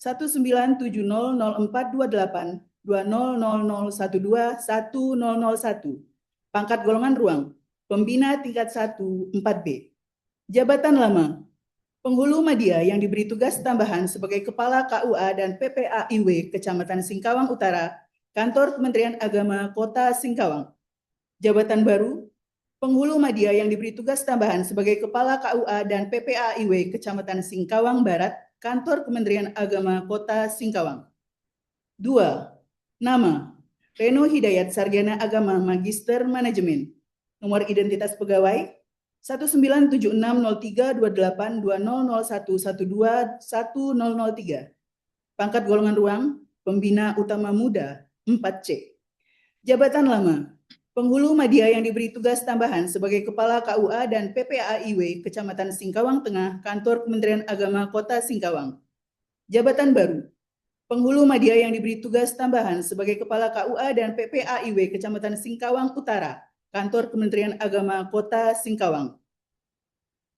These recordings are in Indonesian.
1970004282000121001. Pangkat golongan ruang, pembina tingkat 1 4B. Jabatan lama, penghulu media yang diberi tugas tambahan sebagai Kepala KUA dan PPAIW Kecamatan Singkawang Utara, Kantor Kementerian Agama Kota Singkawang. Jabatan baru, penghulu media yang diberi tugas tambahan sebagai Kepala KUA dan PPAIW Kecamatan Singkawang Barat, Kantor Kementerian Agama Kota Singkawang. 2. Nama, Reno Hidayat Sarjana Agama Magister Manajemen. Nomor identitas pegawai 1976032820011210003. Pangkat golongan ruang, pembina utama muda 4C. Jabatan lama, penghulu media yang diberi tugas tambahan sebagai Kepala KUA dan PPAIW Kecamatan Singkawang Tengah, Kantor Kementerian Agama Kota Singkawang. Jabatan baru, penghulu media yang diberi tugas tambahan sebagai Kepala KUA dan PPAIW Kecamatan Singkawang Utara, Kantor Kementerian Agama Kota Singkawang.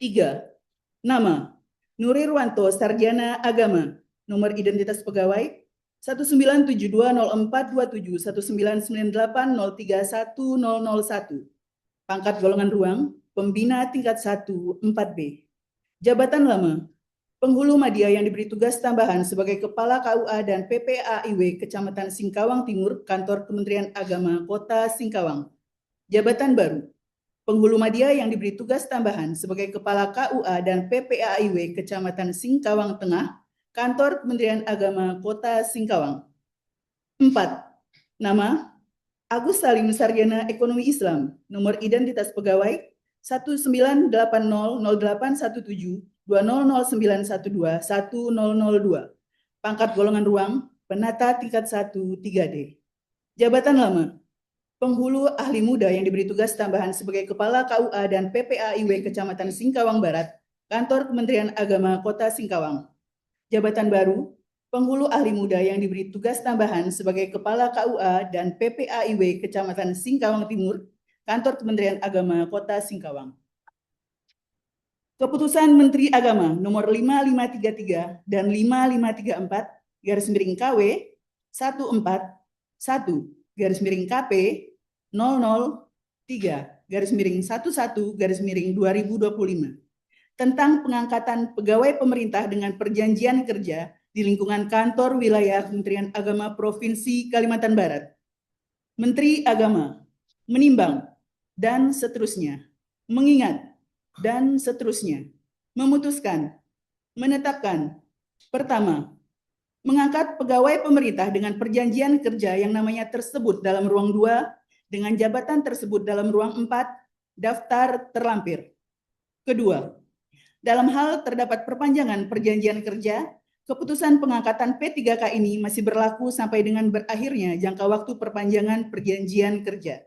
3. Nama, Nurirwanto Sarjana Agama. Nomor identitas pegawai 19720421998031001. Pangkat golongan ruang, pembina tingkat 1 4B. Jabatan lama, penghulu media yang diberi tugas tambahan sebagai Kepala KUA dan PPAIW Kecamatan Singkawang Timur, Kantor Kementerian Agama Kota Singkawang. Jabatan baru, penghulu media yang diberi tugas tambahan sebagai Kepala KUA dan PPAIW Kecamatan Singkawang Tengah, Kantor Kementerian Agama Kota Singkawang. 4. Nama, Agus Salim Sarjana Ekonomi Islam. Nomor identitas pegawai 19808172009121002. Pangkat golongan ruang, penata tingkat 1 3D. Jabatan lama, penghulu ahli muda yang diberi tugas tambahan sebagai Kepala KUA dan PPAIW Kecamatan Singkawang Barat, Kantor Kementerian Agama Kota Singkawang. Jabatan baru, penghulu ahli muda yang diberi tugas tambahan sebagai Kepala KUA dan PPAIW Kecamatan Singkawang Timur, Kantor Kementerian Agama Kota Singkawang. Keputusan Menteri Agama nomor 5533 dan 5534/KW 141/KP 003/11/2025 tentang pengangkatan pegawai pemerintah dengan perjanjian kerja di lingkungan kantor wilayah Kementerian Agama Provinsi Kalimantan Barat. Menteri Agama menimbang dan seterusnya, mengingat dan seterusnya, memutuskan, menetapkan, pertama, mengangkat pegawai pemerintah dengan perjanjian kerja yang namanya tersebut dalam ruang 2, dengan jabatan tersebut dalam ruang 4, daftar terlampir. Kedua, dalam hal terdapat perpanjangan perjanjian kerja, keputusan pengangkatan P3K ini masih berlaku sampai dengan berakhirnya jangka waktu perpanjangan perjanjian kerja.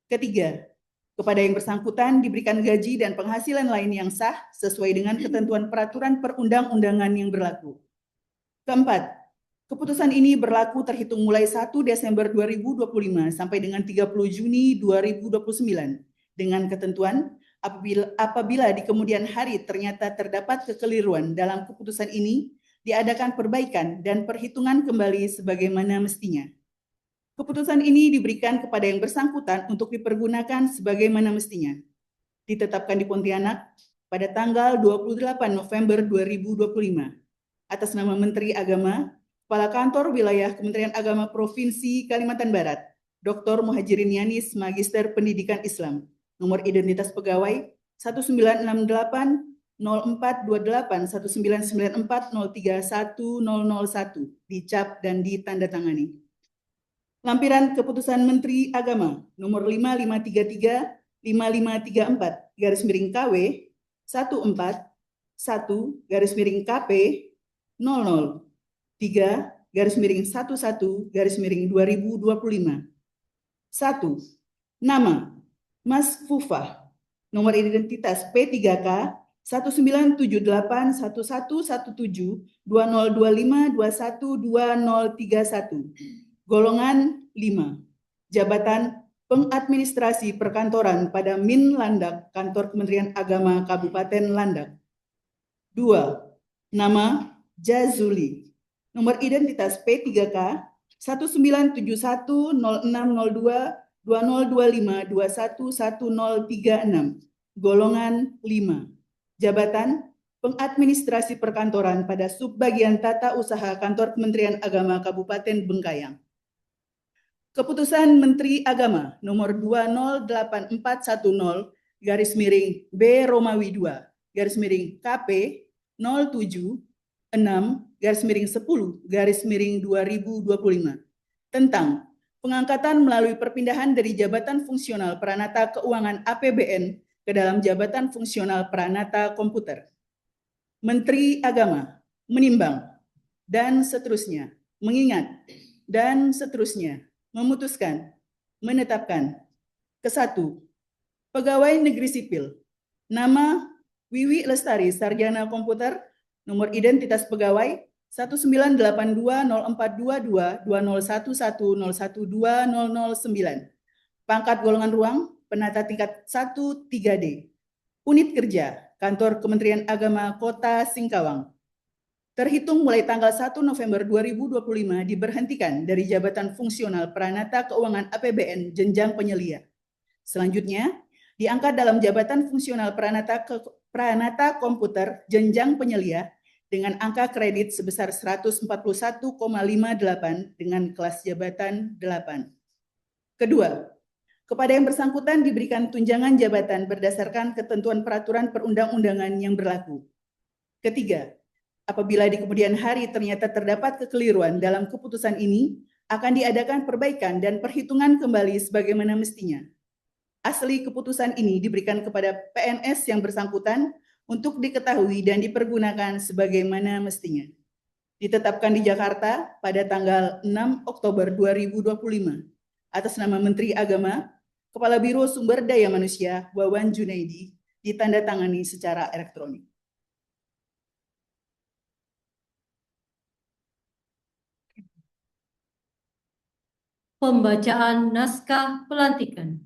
Ketiga, kepada yang bersangkutan diberikan gaji dan penghasilan lain yang sah sesuai dengan ketentuan peraturan perundang-undangan yang berlaku. Keempat, keputusan ini berlaku terhitung mulai 1 Desember 2025 sampai dengan 30 Juni 2029 dengan ketentuan apabila di kemudian hari ternyata terdapat kekeliruan dalam keputusan ini, diadakan perbaikan dan perhitungan kembali sebagaimana mestinya. Keputusan ini diberikan kepada yang bersangkutan untuk dipergunakan sebagaimana mestinya. Ditetapkan di Pontianak pada tanggal 28 November 2025 atas nama Menteri Agama, Kepala Kantor Wilayah Kementerian Agama Provinsi Kalimantan Barat, Dr. Muhajirin Yanis, Magister Pendidikan Islam. Nomor identitas pegawai 1968-1994-1994-031-001, dicap dan ditandatangani. Lampiran Keputusan Menteri Agama nomor 5533-5534/KW 141-KP 003/11/2025. 1. Nama Mas Fufah, nomor identitas P3K 19781172025212031, golongan 5, jabatan pengadministrasi perkantoran pada Min Landak, Kantor Kementerian Agama Kabupaten Landak. 2. Nama Jazuli, nomor identitas P3K 197106022025211036, golongan 5. Jabatan Pengadministrasi Perkantoran pada Subbagian Tata Usaha Kantor Kementerian Agama Kabupaten Bengkayang. Keputusan Menteri Agama nomor 208.410 garis miring B Romawi 2 garis miring KP 07 6 garis miring 10 garis miring 2025 tentang pengangkatan melalui perpindahan dari jabatan fungsional Pranata Keuangan APBN ke dalam jabatan fungsional Pranata Komputer. Menteri Agama menimbang dan seterusnya, mengingat dan seterusnya, memutuskan, menetapkan. Ke-1, pegawai negeri sipil, nama Wiwi Lestari, Sarjana Komputer, nomor identitas pegawai 198204222011012009, pangkat golongan ruang, penata tingkat 1 3D, unit kerja, Kantor Kementerian Agama Kota Singkawang. Terhitung mulai tanggal 1 November 2025 diberhentikan dari jabatan fungsional Pranata Keuangan APBN jenjang penyelia. Selanjutnya, diangkat dalam jabatan fungsional Pranata Komputer jenjang penyelia dengan angka kredit sebesar 141,58 dengan kelas jabatan 8. Kedua, kepada yang bersangkutan diberikan tunjangan jabatan berdasarkan ketentuan peraturan perundang-undangan yang berlaku. Ketiga, apabila di kemudian hari ternyata terdapat kekeliruan dalam keputusan ini, akan diadakan perbaikan dan perhitungan kembali sebagaimana mestinya. Asli keputusan ini diberikan kepada PNS yang bersangkutan untuk diketahui dan dipergunakan sebagaimana mestinya. Ditetapkan di Jakarta pada tanggal 6 Oktober 2025 atas nama Menteri Agama, Kepala Biro Sumber Daya Manusia Wawan Junaidi, ditandatangani secara elektronik. Pembacaan naskah pelantikan.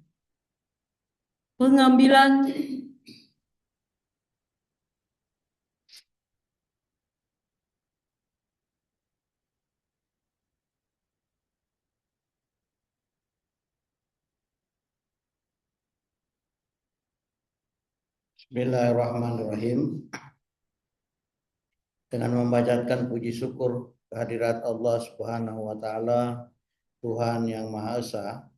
Pengambilan Bismillahirrahmanirrahim. Dengan membacakan puji syukur kehadirat Allah Subhanahu wa taala, Tuhan yang Maha Esa,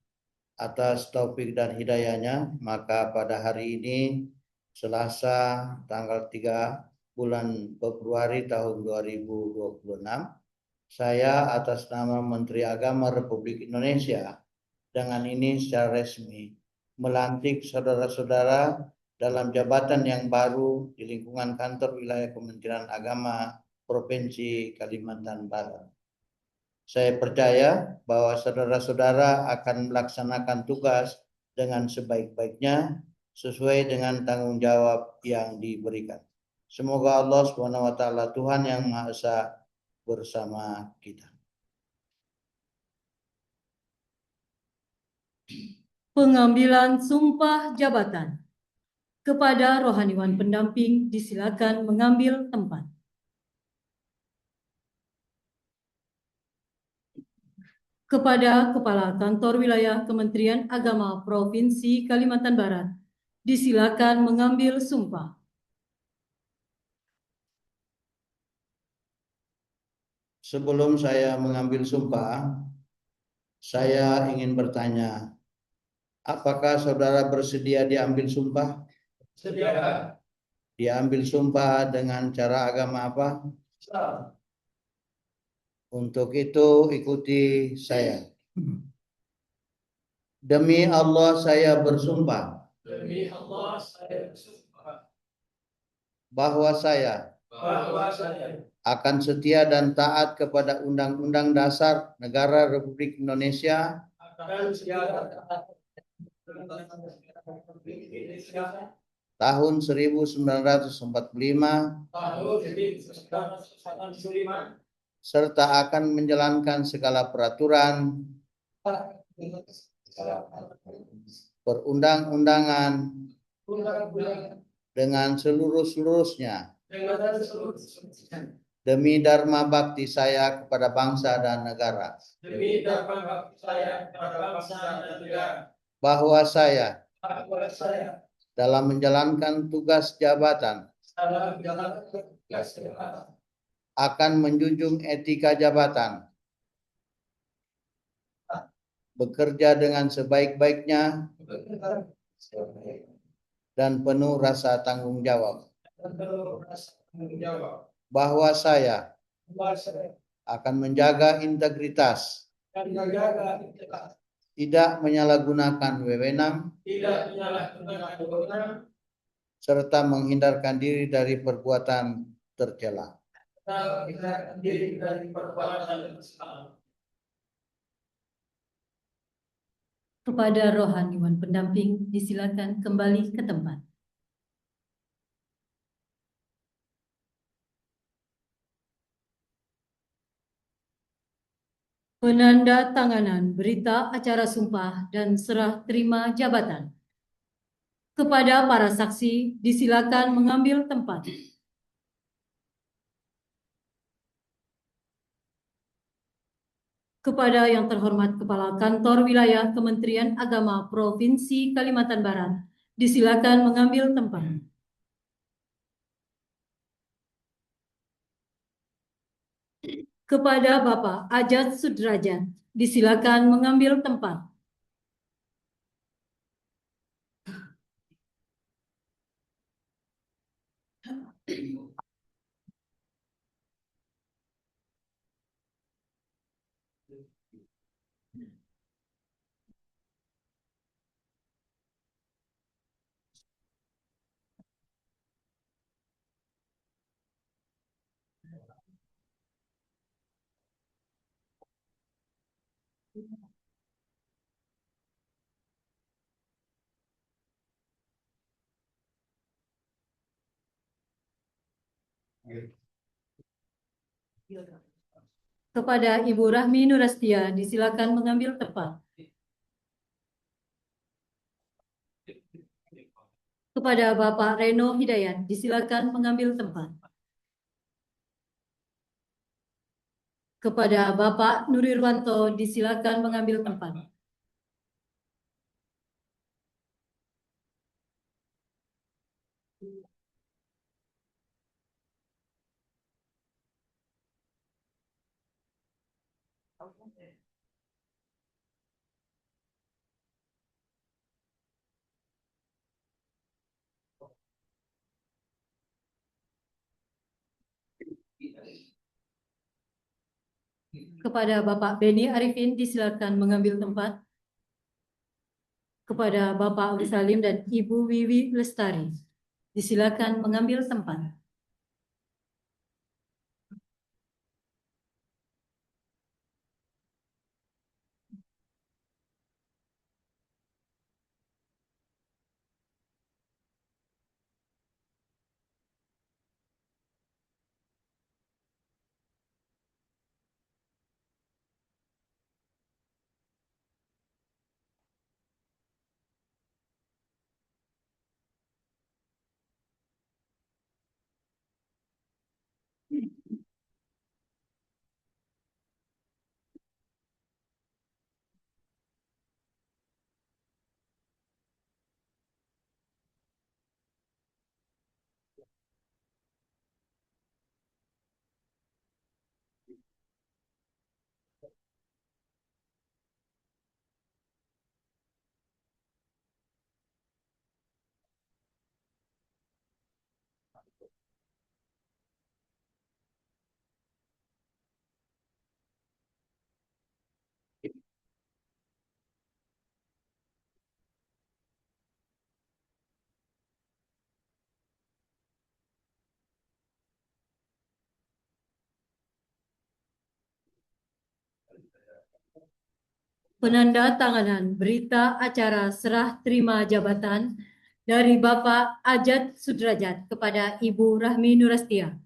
atas taufik dan hidayahnya, maka pada hari ini Selasa tanggal 3 bulan Februari tahun 2026, saya atas nama Menteri Agama Republik Indonesia dengan ini secara resmi melantik saudara-saudara dalam jabatan yang baru di lingkungan kantor wilayah Kementerian Agama Provinsi Kalimantan Barat. Saya percaya bahwa saudara-saudara akan melaksanakan tugas dengan sebaik-baiknya sesuai dengan tanggung jawab yang diberikan. Semoga Allah SWT Tuhan yang Maha Esa bersama kita. pengambilan sumpah jabatan. Kepada rohaniwan pendamping disilakan mengambil tempat. Kepada Kepala Kantor Wilayah Kementerian Agama Provinsi Kalimantan Barat disilakan mengambil sumpah. Sebelum saya mengambil sumpah, saya ingin bertanya, apakah saudara bersedia diambil sumpah? Sedia. Diambil sumpah dengan cara agama apa? Islam. Untuk itu ikuti saya. Demi Allah saya bersumpah Demi Allah saya bersumpah bahwa saya akan setia dan taat kepada Undang-Undang Dasar Negara Republik Indonesia akan setia dan taat tahun 1945 serta akan menjalankan segala peraturan perundang-undangan dengan seluruh-seluruhnya demi dharma bakti saya kepada bangsa dan negara, demi dharma bakti saya kepada bangsa dan negara, bahwa saya bahwa saya dalam menjalankan tugas jabatan dalam menjalankan tugas jabatan akan menjunjung etika jabatan, bekerja dengan sebaik-baiknya bekerja sebaik dan penuh rasa tanggung jawab, dan penuh rasa tanggung jawab, bahwa saya bahwa saya akan menjaga integritas, akan menjaga integritas, tidak menyalahgunakan wewenang, tidak menyalahgunakan wewenang, serta menghindarkan diri dari perbuatan tercela. serta menghindarkan diri dari perbuatan tercela. Kepada rohaniwan pendamping disilakan kembali ke tempat. Penandatanganan berita acara sumpah dan serah terima jabatan. Kepada para saksi disilakan mengambil tempat. Kepada yang terhormat Kepala Kantor Wilayah Kementerian Agama Provinsi Kalimantan Barat, disilakan mengambil tempat. Kepada Bapak Ajat Sudrajat, disilakan mengambil tempat. Kepada Ibu Rahmi Nurastia, disilakan mengambil tempat. Kepada Bapak Reno Hidayat, disilakan mengambil tempat. Kepada Bapak Nurirwanto, disilakan mengambil tempat. Kepada Bapak Beni Arifin, disilakan mengambil tempat. Kepada Bapak Ali Salim dan Ibu Wiwi Lestari, disilakan mengambil tempat. Penandatanganan berita acara serah terima jabatan dari Bapak Ajat Sudrajat kepada Ibu Rahmi Nurastia.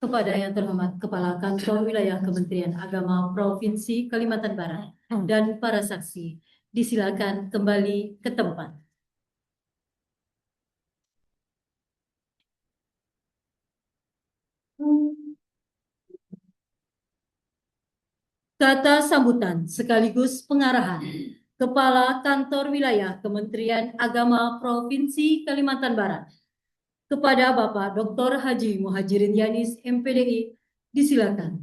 kepada yang terhormat Kepala Kantor Wilayah Kementerian Agama Provinsi Kalimantan Barat dan para saksi. Disilakan kembali ke tempat. Kata sambutan sekaligus pengarahan Kepala Kantor Wilayah Kementerian Agama Provinsi Kalimantan Barat kepada Bapak Dr. Haji Muhajirin Yanis MPDI, disilakan.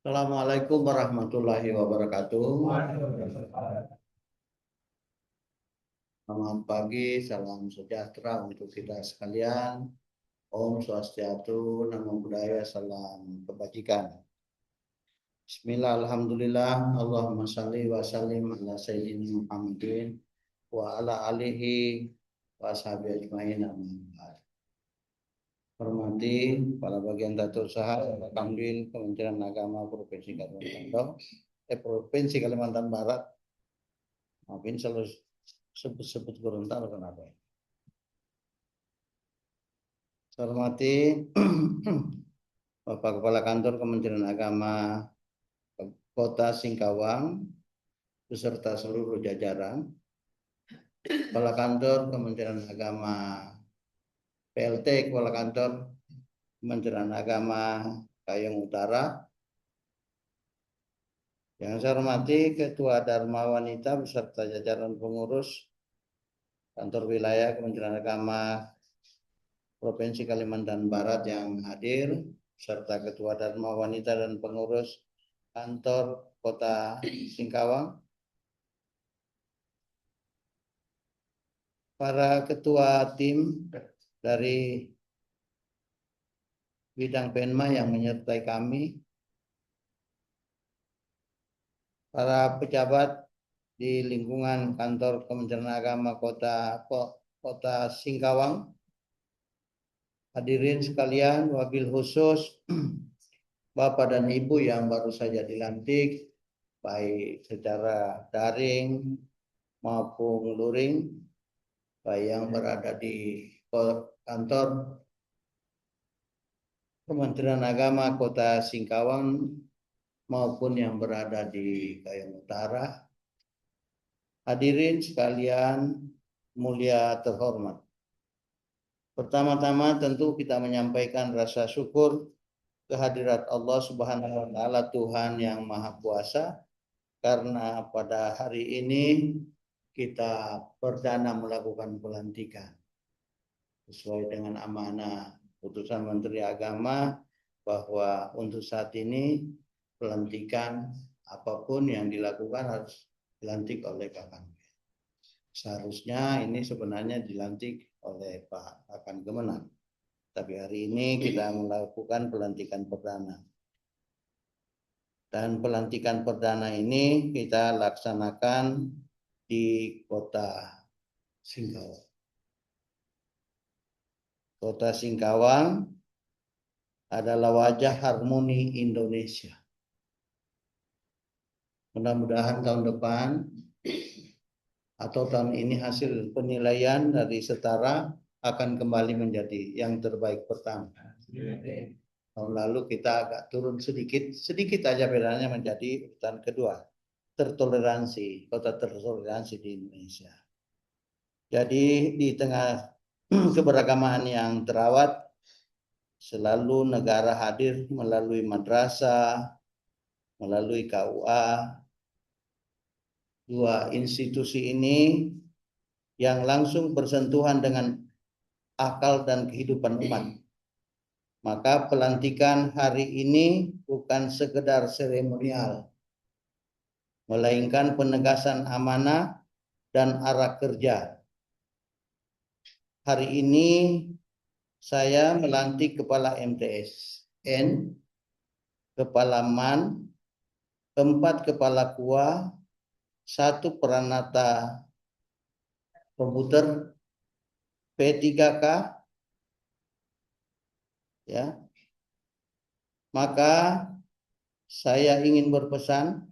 Assalamualaikum warahmatullahi wabarakatuh. Selamat pagi, salam sejahtera untuk kita sekalian. Om Swastiastu, Namo Buddhaya, salam kebajikan. Bismillah, alhamdulillah, Allahumma salli wa sallim ala sayyidina Muhammadin wa ala alihi wa ashabihi ajmain. Hormati para bagian tata usaha Kamdil Kementerian Agama Provinsi Kalimantan Barat. Maafin selalu sebut Gorontalo kenapa? Saya hormati Bapak Kepala Kantor Kementerian Agama Kota Singkawang beserta seluruh jajaran, Kepala Kantor Kementerian Agama PLT, Kepala Kantor Kementerian Agama Kayong Utara, yang saya hormati Ketua Dharma Wanita beserta jajaran pengurus Kantor Wilayah Kementerian Agama Provinsi Kalimantan Barat yang hadir, serta Ketua Dharma Wanita dan pengurus Kantor Kota Singkawang, para ketua tim dari bidang Penma yang menyertai kami, para pejabat di lingkungan Kantor Kementerian Agama Kota Singkawang, hadirin sekalian, wabil khusus Bapak dan Ibu yang baru saja dilantik, baik secara daring maupun luring, baik yang berada di kantor Kementerian Agama Kota Singkawang maupun yang berada di Kayong Utara. Hadirin sekalian mulia terhormat. Pertama-tama tentu kita menyampaikan rasa syukur kehadirat Allah Subhanahu wa taala, Tuhan yang Maha Kuasa, karena pada hari ini kita perdana melakukan pelantikan sesuai dengan amanah putusan Menteri Agama bahwa untuk saat ini pelantikan apapun yang dilakukan harus dilantik oleh Kakan. Seharusnya ini sebenarnya dilantik oleh Pak Kakan Kemenang. Tapi hari ini kita melakukan pelantikan perdana. Dan pelantikan perdana ini kita laksanakan di Kota Singkawang. Kota Singkawang adalah wajah harmoni Indonesia. Mudah-mudahan tahun depan atau tahun ini hasil penilaian dari Setara akan kembali menjadi yang terbaik pertama. Tahun lalu kita agak turun sedikit aja bedanya menjadi urutan kedua. Kota tertoleransi di Indonesia. Jadi di tengah keberagaman yang terawat, selalu negara hadir melalui madrasah, melalui KUA, dua institusi ini yang langsung bersentuhan dengan akal dan kehidupan umat. Maka pelantikan hari ini bukan sekedar seremonial, melainkan penegasan amanah dan arah kerja. Hari ini saya melantik Kepala MTSN, Kepala MAN, 4 Kepala KUA, 1 Peranata komputer, P3K, ya. Maka saya ingin berpesan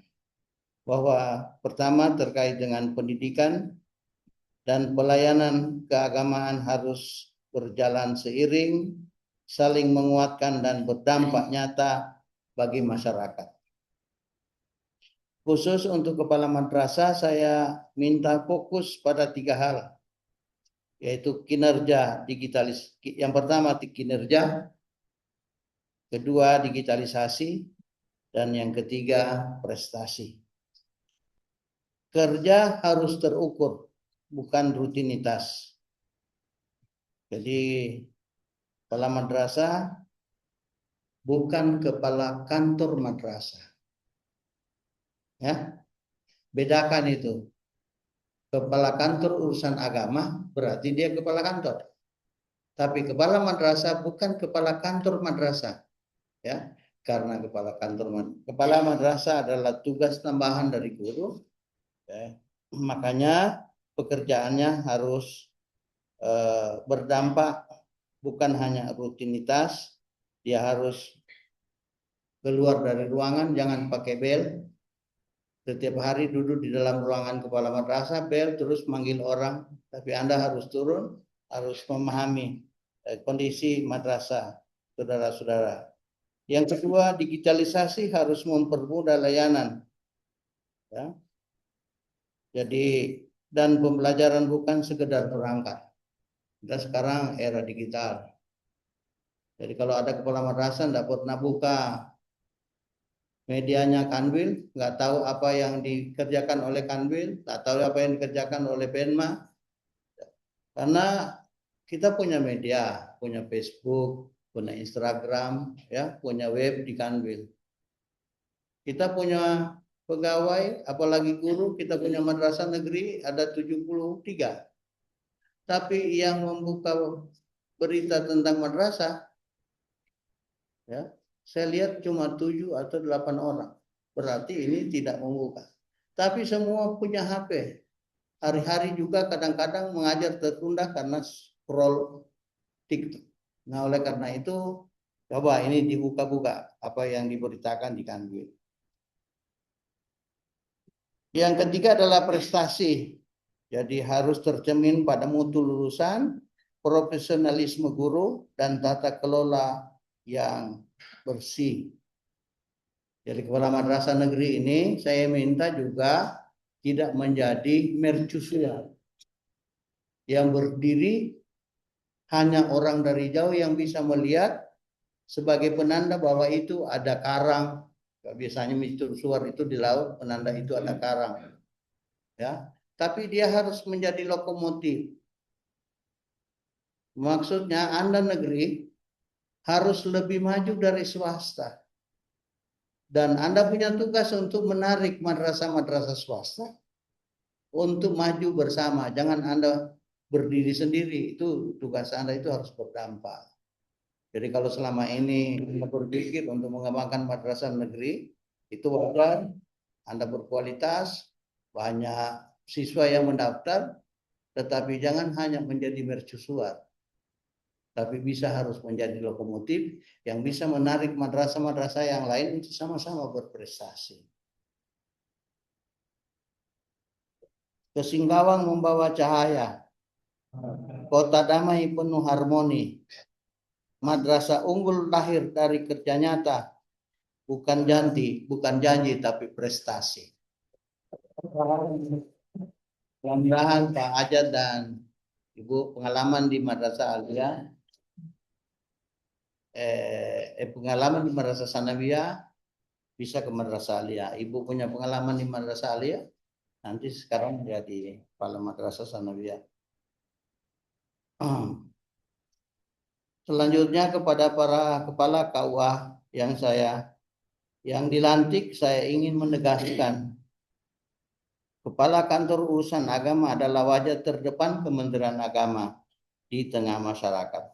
bahwa pertama terkait dengan pendidikan dan pelayanan keagamaan harus berjalan seiring, saling menguatkan dan berdampak nyata bagi masyarakat. Khusus untuk kepala madrasah saya minta fokus pada 3 hal, yaitu kinerja digitalis. Yang pertama kinerja, kedua digitalisasi, dan yang ketiga prestasi. Kerja harus terukur, bukan rutinitas. Jadi kepala madrasah bukan kepala kantor madrasah. Ya, bedakan itu. Kepala kantor urusan agama berarti dia kepala kantor. Tapi kepala madrasah bukan kepala kantor madrasah. Ya, karena kepala madrasah adalah tugas tambahan dari guru. Ya, makanya pekerjaannya harus berdampak, bukan hanya rutinitas. Dia harus keluar dari ruangan, jangan pakai bel. Setiap hari duduk di dalam ruangan kepala madrasah, bel terus manggil orang. Tapi Anda harus turun, harus memahami kondisi madrasah, saudara-saudara. Yang kedua, digitalisasi harus mempermudah layanan. Ya. Jadi, dan pembelajaran bukan sekedar perangkat. Kita sekarang era digital. Jadi kalau ada kepala madrasah tidak pernah buka medianya Kanwil, nggak tahu apa yang dikerjakan oleh Kanwil, nggak tahu apa yang dikerjakan oleh Penma. Karena kita punya media, punya Facebook, punya Instagram, ya, punya web di Kanwil. Kita punya pegawai, apalagi guru, kita punya madrasah negeri ada 73. Tapi yang membuka berita tentang madrasah, ya, saya lihat cuma 7 atau 8 orang. Berarti ini tidak membuka. Tapi semua punya HP. Hari-hari juga kadang-kadang mengajar tertunda karena scroll TikTok. Nah, oleh karena itu, coba ini dibuka-buka apa yang diberitakan di Kanwil. Yang ketiga adalah prestasi. Jadi harus tercermin pada mutu lulusan, profesionalisme guru, dan tata kelola yang bersih. Jadi kepala madrasah negeri ini saya minta juga tidak menjadi mercusuar yang berdiri hanya orang dari jauh yang bisa melihat sebagai penanda bahwa itu ada karang. Biasanya mercusuar itu di laut, penanda itu ada karang. Ya, tapi dia harus menjadi lokomotif. Maksudnya Anda negeri harus lebih maju dari swasta. Dan Anda punya tugas untuk menarik madrasah-madrasah swasta untuk maju bersama. Jangan Anda berdiri sendiri. Itu tugas Anda itu harus berdampak. Jadi kalau selama ini Anda berpikir untuk mengembangkan madrasah negeri, itu wajar. Anda berkualitas, banyak siswa yang mendaftar, tetapi jangan hanya menjadi mercusuar, tapi bisa harus menjadi lokomotif yang bisa menarik madrasah-madrasah yang lain untuk sama-sama berprestasi. Kesingkawang membawa cahaya, kota damai penuh harmoni, madrasah unggul lahir dari kerja nyata, bukan janji tapi prestasi. Mudah-mudahan Pak Ajat dan Ibu pengalaman di Madrasah Aliyah, pengalaman di Madrasah Sanawiyah bisa ke Madrasah Aliyah. Ibu punya pengalaman di Madrasah Aliyah, nanti sekarang jadi kepala Madrasah Sanawiyah. Selanjutnya kepada para kepala KUA yang dilantik, saya ingin menegaskan Kepala Kantor Urusan Agama adalah wajah terdepan Kementerian Agama di tengah masyarakat.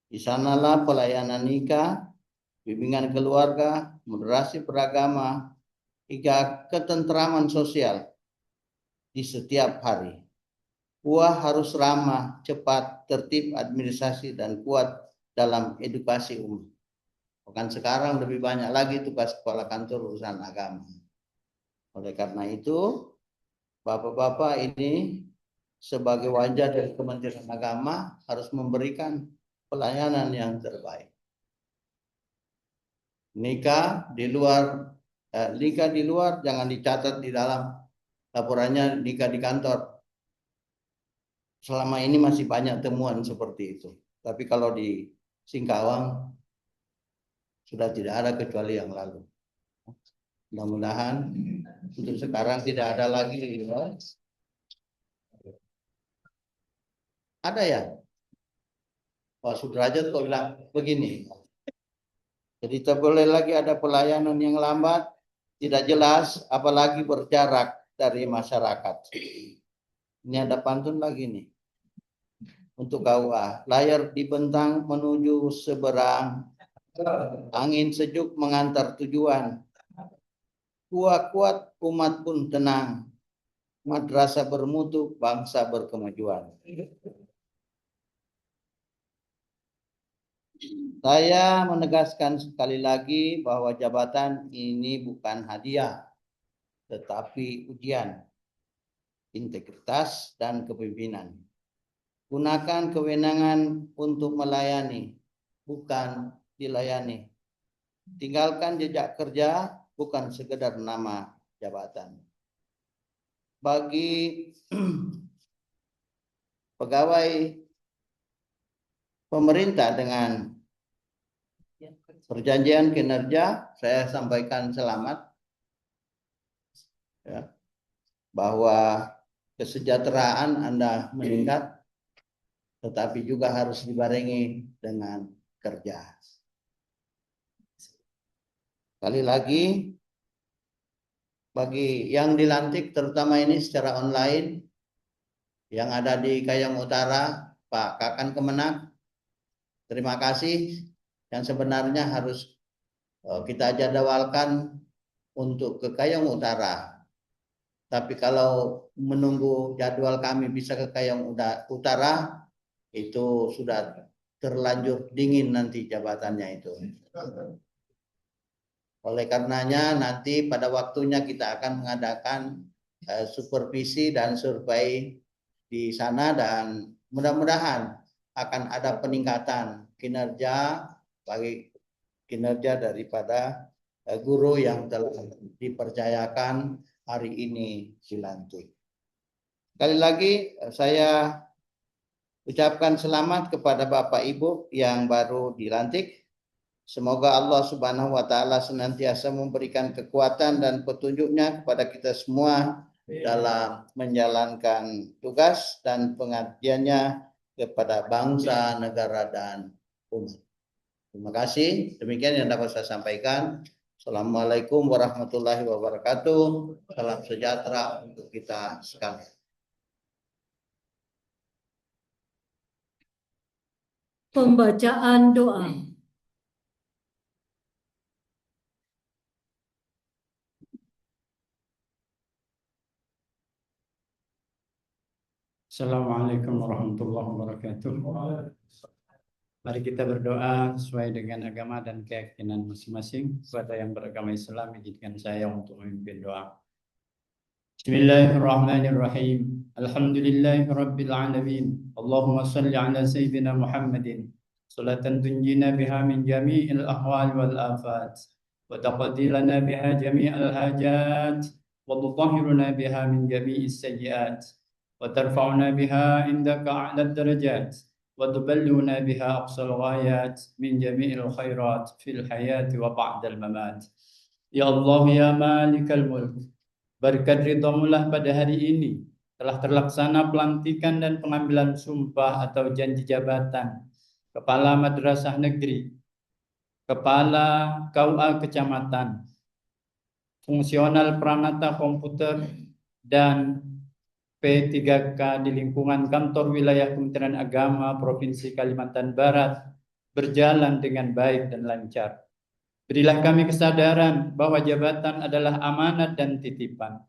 Di sanalah pelayanan nikah, bimbingan keluarga, moderasi beragama, hingga ketentraman sosial di setiap hari. UA harus ramah, cepat, tertib, administrasi, dan kuat dalam edukasi umum. Bahkan sekarang lebih banyak lagi tugas kepala kantor urusan agama. Oleh karena itu, Bapak-bapak ini sebagai wajah dari Kementerian Agama harus memberikan pelayanan yang terbaik. Nikah di luar jangan dicatat di dalam laporannya nikah di kantor. Selama ini masih banyak temuan seperti itu. Tapi kalau di Singkawang sudah tidak ada kecuali yang lalu. Mudah-mudahan untuk sekarang tidak ada lagi. Ada ya? Pak Sudrajat kok bilang begini. Jadi tak boleh lagi ada pelayanan yang lambat, tidak jelas, apalagi berjarak dari masyarakat. Ini ada pantun lagi nih. Untuk KUA, layar dibentang menuju seberang, angin sejuk mengantar tujuan. Kuat umat pun tenang, madrasah bermutu, bangsa berkemajuan. Saya menegaskan sekali lagi bahwa jabatan ini bukan hadiah, tetapi ujian integritas dan kepemimpinan. Gunakan kewenangan untuk melayani, bukan dilayani. Tinggalkan jejak kerja, bukan sekedar nama jabatan. Bagi pegawai pemerintah dengan perjanjian kinerja, saya sampaikan selamat ya, bahwa kesejahteraan Anda meningkat, tetapi juga harus dibarengi dengan kerja. Sekali lagi, bagi yang dilantik terutama ini secara online, yang ada di Kayong Utara, Pak Kakan Kemenak, terima kasih. Yang sebenarnya harus kita jadwalkan untuk ke Kayong Utara. Tapi kalau menunggu jadwal kami bisa ke Kayong Utara, itu sudah terlanjur dingin nanti jabatannya itu. Oleh karenanya nanti pada waktunya kita akan mengadakan supervisi dan survei di sana dan mudah-mudahan akan ada peningkatan kinerja bagi kinerja daripada guru yang telah dipercayakan hari ini dilantik. Sekali lagi saya ucapkan selamat kepada Bapak Ibu yang baru dilantik. Semoga Allah Subhanahu wa taala senantiasa memberikan kekuatan dan petunjuknya kepada kita semua dalam menjalankan tugas dan pengabdiannya kepada bangsa, negara dan umat. Terima kasih. Demikian yang dapat saya sampaikan. Assalamualaikum warahmatullahi wabarakatuh. Salam sejahtera untuk kita sekalian. Pembacaan doa. Assalamualaikum warahmatullahi wabarakatuh. Mari kita berdoa sesuai dengan agama dan keyakinan masing-masing. Kepada yang beragama Islam, izinkan saya untuk memimpin doa. Bismillahirrahmanirrahim. Alhamdulillahi rabbil alamin. Allahumma salli ala sayyidina Muhammadin. Salatan tunjina biha min jami'il ahwal wal afat. Wa taqdi lana biha jami'al hajat. Wa tutahhiruna biha min jami'is sayyiat. Wa tarfa'una biha indaka a'la darajat. Wa tuballighuna biha aqsal ghayat min jami'il khairat fil hayati wa ba'dal mamat. Ya Allah ya Malikal Mulk. Berkat ridhamu-lah pada hari ini telah terlaksana pelantikan dan pengambilan sumpah atau janji jabatan Kepala Madrasah Negeri, Kepala KUA Kecamatan, Fungsional Pranata Komputer, dan P3K di lingkungan kantor wilayah Kementerian Agama Provinsi Kalimantan Barat berjalan dengan baik dan lancar. Berilah kami kesadaran bahwa jabatan adalah amanat dan titipan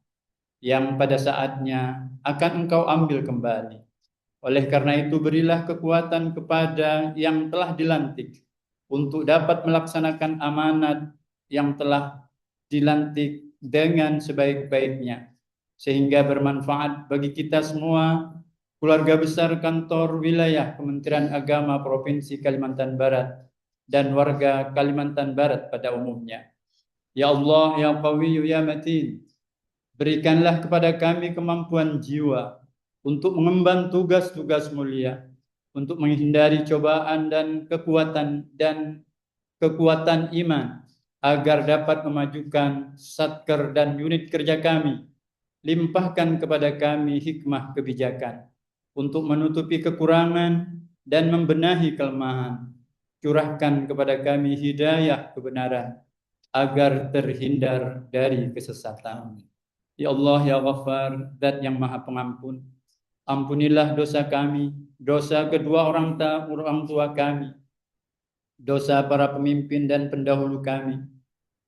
yang pada saatnya akan Engkau ambil kembali. Oleh karena itu berilah kekuatan kepada yang telah dilantik untuk dapat melaksanakan amanat yang telah dilantik dengan sebaik-baiknya, sehingga bermanfaat bagi kita semua, keluarga besar kantor wilayah Kementerian Agama Provinsi Kalimantan Barat, dan warga Kalimantan Barat pada umumnya. Ya Allah, Ya Qawiyyu, Ya Matin, berikanlah kepada kami kemampuan jiwa untuk mengemban tugas-tugas mulia, untuk menghindari cobaan dan kekuatan iman, agar dapat memajukan satker dan unit kerja kami. Limpahkan kepada kami hikmah kebijakan untuk menutupi kekurangan dan membenahi kelemahan. Curahkan kepada kami hidayah kebenaran agar terhindar dari kesesatan. Ya Allah, Ya Ghaffar, Zat yang Maha Pengampun, ampunilah dosa kami, dosa kedua orang tua kami, dosa para pemimpin dan pendahulu kami.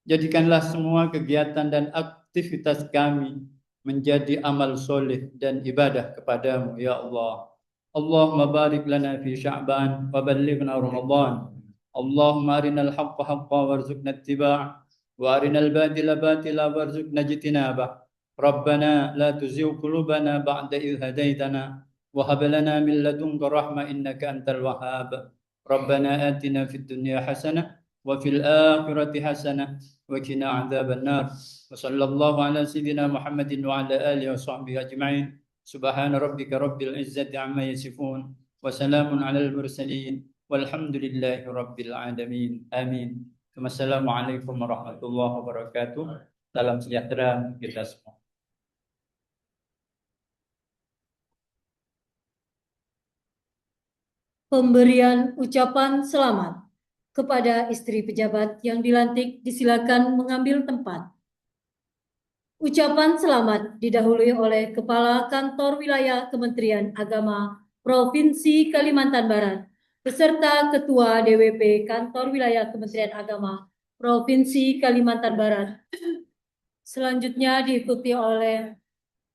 Jadikanlah semua kegiatan dan aktivitas kami menjadi amal soleh dan ibadah kepadamu, Ya Allah. Allahumma barik lana fi Sya'ban wa ballighna Ramadan. Allahumma arinal haqqa haqqa warzuqna ittiba' wa arinal batila batila warzuqna ijtinabah. Rabbana la tuzigh qulubana ba'da idh hadaitana wa hab lana min ladunka rahmah innaka antal wahhab. Rabbana atina fid dunya hasanah wa fil akhirati hasanah wa qina adzaban nar. Wa sallallahu ala sayyidina Muhammadin wa ala alihi wa sahbihi ajma'in. Subhana rabbika rabbil izzati amma yasifun wa salamun alal mursalin walhamdulillahi rabbil alamin. Amin. Wassalamualaikum warahmatullahi wabarakatuh. Salam sejahtera kita semua. Pemberian ucapan selamat kepada istri pejabat yang dilantik, disilakan mengambil tempat. Ucapan selamat didahului oleh Kepala Kantor Wilayah Kementerian Agama Provinsi Kalimantan Barat beserta Ketua DWP Kantor Wilayah Kementerian Agama Provinsi Kalimantan Barat. Selanjutnya diikuti oleh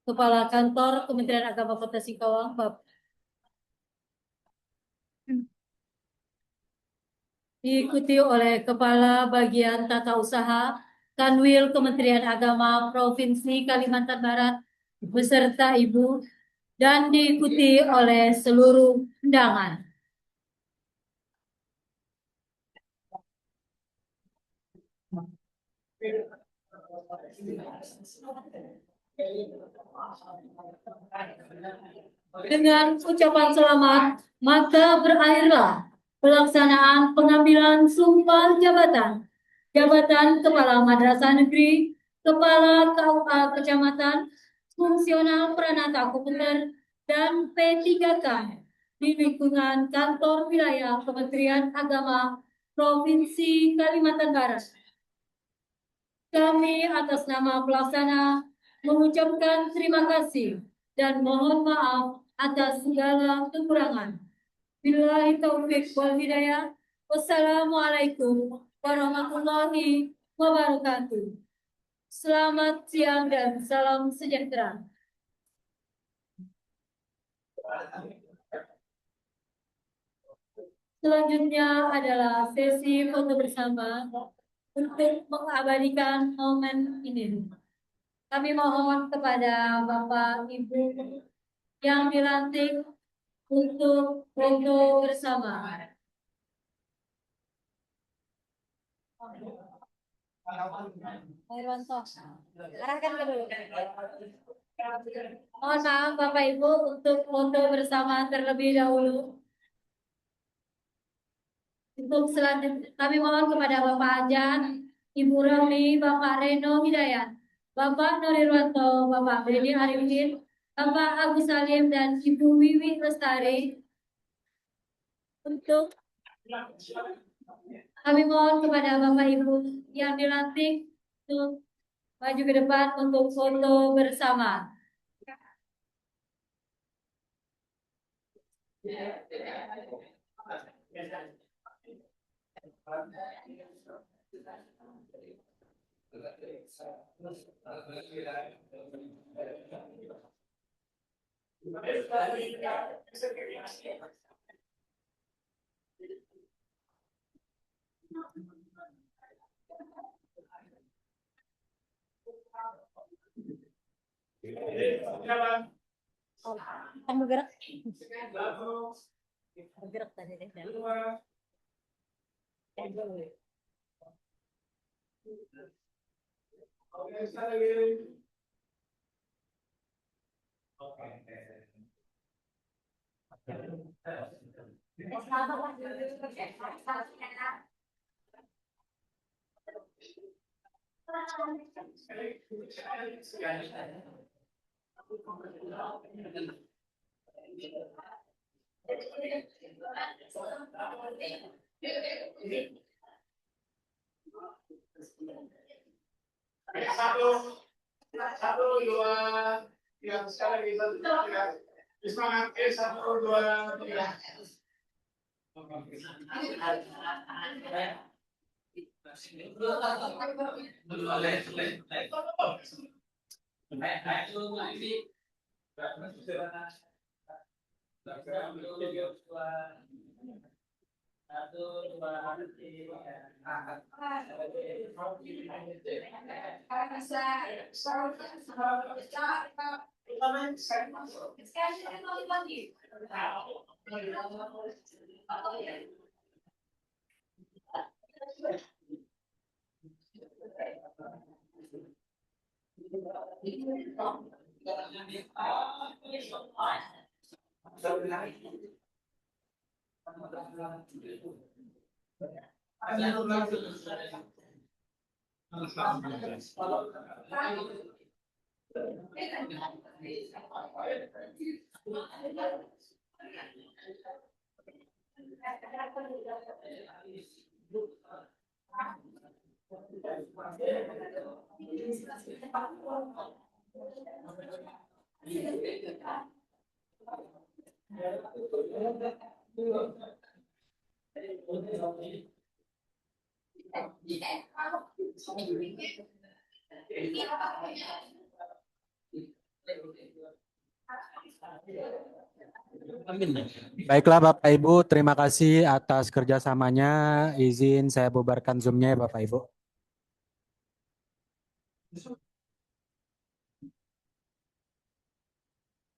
Kepala Kantor Kementerian Agama Kota Singkawang, diikuti oleh Kepala Bagian Tata Usaha Kanwil Kementerian Agama Provinsi Kalimantan Barat beserta Ibu, dan diikuti oleh seluruh undangan. Dengan ucapan selamat, maka berakhirlah pelaksanaan pengambilan sumpah jabatan Kepala Madrasah Negeri, Kepala KUA Kecamatan, Fungsional Pranata Komputer, dan P3K di lingkungan Kantor Wilayah Kementerian Agama Provinsi Kalimantan Barat. Kami atas nama pelaksana mengucapkan terima kasih dan mohon maaf atas segala kekurangan. Billahi taufiq wal hidayah. Wassalamualaikum warahmatullahi wabarakatuh. Selamat siang dan salam sejahtera. Selanjutnya adalah sesi foto bersama untuk mengabadikan momen ini. Kami mohon kepada Bapak Ibu yang dilantik untuk foto bersama. Herwanto, arahkan ke dulu. Mohon maaf Bapak Ibu untuk foto bersama terlebih dahulu. Untuk selanjutnya kami mohon kepada Bapak Anjan, Ibu Romli, Bapak Reno Hidayat, Bapak Nurirwanto, Bapak Beni Arifin, Bapak Agus Salim, dan Ibu Wiwi Lestari. Untuk kami mohon kepada Bapak Ibu yang dilantik untuk maju ke depan untuk foto bersama. Kan bergerak. Bergerak tadi deh. Satu, dua, tiga. Sekali lagi, satu, tiga. Semangat, satu, dua, tiga. Baiklah Bapak Ibu, terima kasih atas kerjasamanya. Izin saya bubarkan Zoom-nya ya Bapak Ibu.